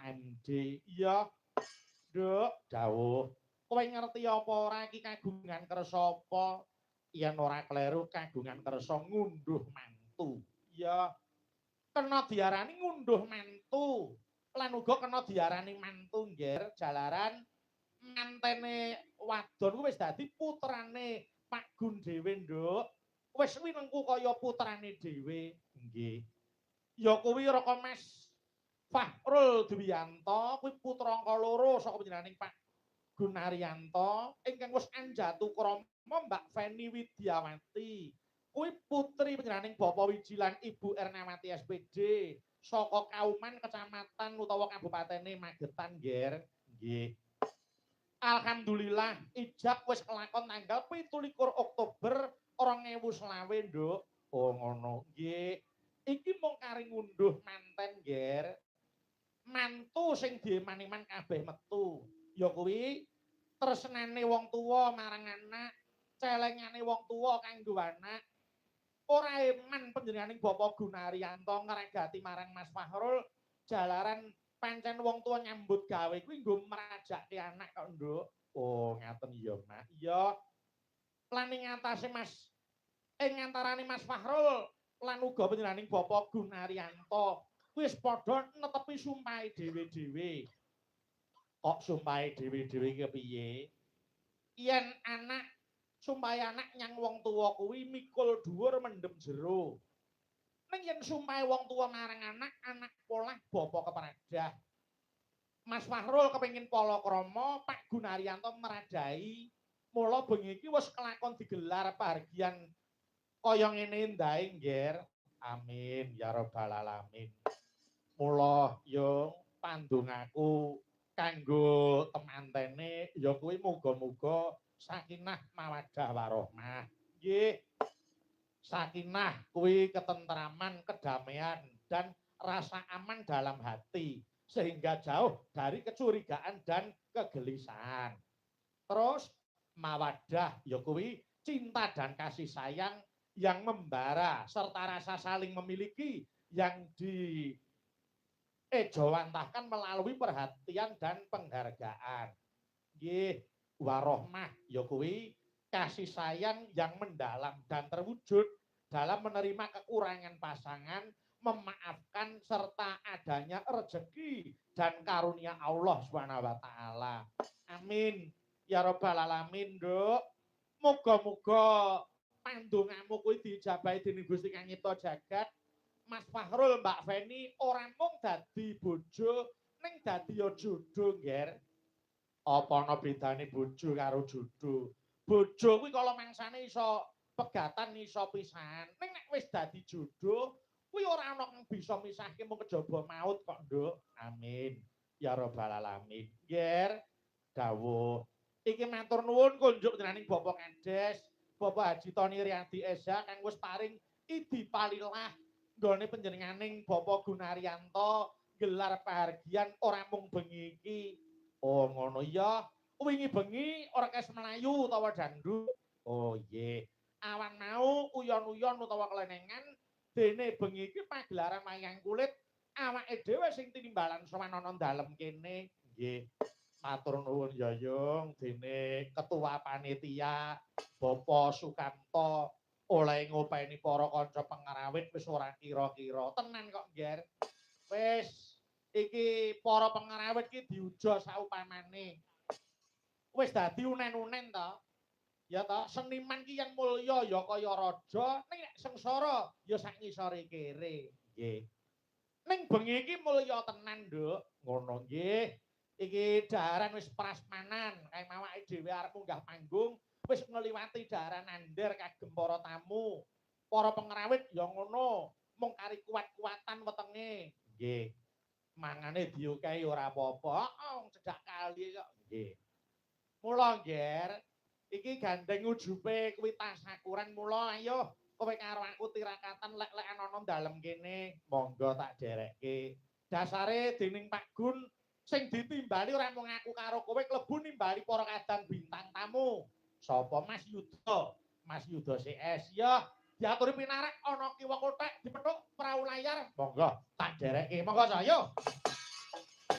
MD. Iya, Nduk, dawuh. Kowe ngerti apa ora iki kagungan kersa apa? Yen ora kleru kagungan kersa ngunduh mantu. Iya, kena diarani ngunduh mantu. Lan uga kena diarani mantu, Ngger, jalaran mantene wadon kuwi wis dadi putrane Pak Gun dhewe, Nduk. Wis winengku kaya putrane dhewe. Nggih. Ya kuwi Raka Mas Fahrul Dwiyanto kuwi putra angka loro saka panjenenganing Pak Gunaryanto ingkang wis anjatu krama Mbak Feni Widyawati. Kuwi putri panjenenganing Bapak Wijilan Ibu Ernawati SPD saka Kauman Kecamatan utawa Kabupatene Magetan, Nger. Nggih. Alhamdulillah ijab wis kelakon tanggal 17 Oktober 2025, Nduk. Oh ngono. Nggih. Iki mung kari ngunduh manten, Nger. Mantu sing diemaniman kabeh metu. Ya kuwi tresnane wong tuwa marang anak, celengane wong tuwa kanggo anak. Ora eman panjenenganing Bapak Gunaryanto ngregati marang Mas Fahrul jalaran pancen wong tuwa nyambut gawe kuwi nggo merajakke anak kok, Nduk. Oh, ngaten ya, Mak. Iya. Lan ing atase Mas ing antarane Mas Fahrul lan uga panjenenganing Bapak Gunaryanto wis padha netepi sumpahe dhewe-dhewe. Kok sumpahe dhewe-dhewe iki piye? Yen anak sumpahe anak nyang wong tuwa kuwi mikul dhuwur mendem jero. Ning yen sumpahe wong tuwa marang anak, anak polah bapa kepradah. Mas Fahrul kepengin palakrama, Pak Gunaryanto meradahi. Mula bengi iki wis kelakon digelar pahargyan kaya ngene ndae, Nger. Amin ya rabbal alamin. Mula yo pandongaku kanggo temantene ya kuwi muga-muga sakinah mawaddah warahmah. Nggih. Sakinah kuwi ketentraman, kedamaian dan rasa aman dalam hati sehingga jauh dari kecurigaan dan kegelisahan. Terus mawaddah ya kuwi cinta dan kasih sayang yang membara serta rasa saling memiliki yang ejawantahkan melalui perhatian dan penghargaan. Nggih, warohmah ya kuwi kasih sayang yang mendalam dan terwujud dalam menerima kekurangan pasangan, memaafkan serta adanya rezeki dan karunia Allah Subhanahu wa taala. Amin. Ya rabbal alamin, Nduk. Muga-muga pandongamu kuwi diijabahi dening Gusti Kang Nyipta Jagat. Mas Fahrul, Mbak Feni ora mung dadi bojo ning dadi ya jodoh, Nger. Apa ana bedane bojo karo jodoh? Bojo kuwi kala mangsane iso pegatan iso pisahan. Ning nek wis dadi jodoh, kuwi ora ana kang bisa misahke mung kejaba maut kok, Nduk. Amin. Ya rabbal alamin. Nger, dawuh. Iki matur nuwun kunjuk dening Bapak Kades, Bapak Haji Tony Riyadi Eza kang wis paring idi palilah nggone panjenenganing Bapak Gunaryanto gelar pahargyan ora mung bengi iki. Oh ngono ya. Wingi bengi orkes Melayu utawa dangdut. Oh nggih. Awan mau uyon-uyon utawa kelenengan dene bengi iki pagelaran wayang kulit awake dhewe sing tinimbalan sowan ana dalem kene. Nggih. Matur nuwun Yoyong dene ketua panitia Bapak Sukamto oleh ngopeni para kanca pengrawit wis ora kira-kira. Tenan kok, Nger. Wis iki para pengrawit iki diuja saupamane. Wis dadi unen-unen to. Ya to, seniman ki yang mulya ya kaya raja, ning nek sengsara ya sak ngisore kere. Nggih. Ning bengi iki mulya tenan, Nduk. Ngono nggih. Iki daharan wis prasmanan, kae awake dhewe arep munggah panggung, wis ngliwati daharan andher kagem para tamu. Para pengrawit ya ngono, mung kari kuat-kuatan wetenge. Nggih. Mangane diokehi ora apa-apa. Heeh, cedhak kali kok. Nggih. Mula, Nger, iki gandeng ujupe kuwi tasakuran mula ayo kowe karo aku tirakatan lek-lekan ana dalem kene. Monggo tak derekke. Dasare dening Pak Gun sing ditimbali ora mung aku karo kowe klebu nimbali para kadang bintang tamu. Sapa Mas Yudha? Mas Yudha CS. Ya, diaturi pinarak ana kiwa kothek dipethuk prau layar. Monggo tak derekke. Monggo saya.